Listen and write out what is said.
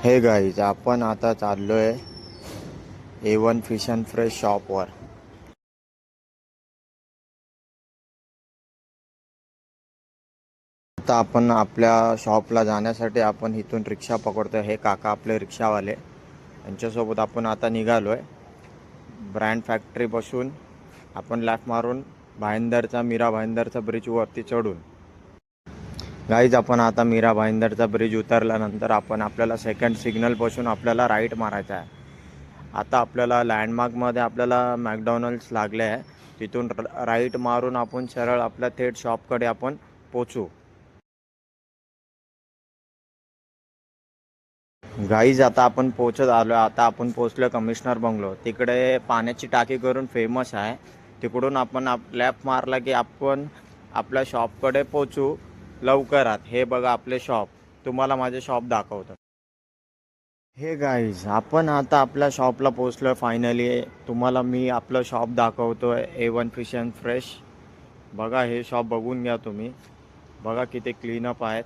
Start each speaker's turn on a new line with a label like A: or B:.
A: हे गाईज, आपण आता चाललोय A1 फिश अँड फ्रेश शॉपवर. आता आपण आपल्या शॉपला जाण्यासाठी आपण इथून रिक्षा पकडतोय. हे काका आपले रिक्षावाले, यांच्यासोबत आपण आता निघालोय. ब्रँड फॅक्टरी बसून आपण लेफ्ट मारून मीरा भाईंदरचा ब्रिज वरती चढून. गाईज, आपण आता मीरा भाईंदरचा ब्रिज उतरल्यानंतर आपण आपल्याला सेकंड सिग्नल पासून आपल्याला राईट मारायचा आहे. आता आपल्याला लँडमार्कमध्ये आपल्याला मॅकडॉनल्ड्स लागले आहे. तिथून राईट मारून आपण सरळ आपल्या थेट शॉपकडे आपण पोचू. गाईज, आता आपण पोचत आलो. आता आपण पोचलो कमिशनर बंगलो. तिकडे पाण्याची टाकी करून फेमस आहे. तिकडून आपण लेफ्ट मारला की आपण आपल्या शॉपकडे पोचू लवकरात. हे बघा आपले शॉप. तुम्हाला माझे शॉप दाखवतो. हे गाईज, आपण आता आपल्या शॉपला पोचलो फायनली. तुम्हाला मी आपलं शॉप दाखवतोय, A1 फिश अँड फ्रेश. बघा, हे शॉप बघून घ्या तुम्ही. बघा किती क्लीनअप आहेत.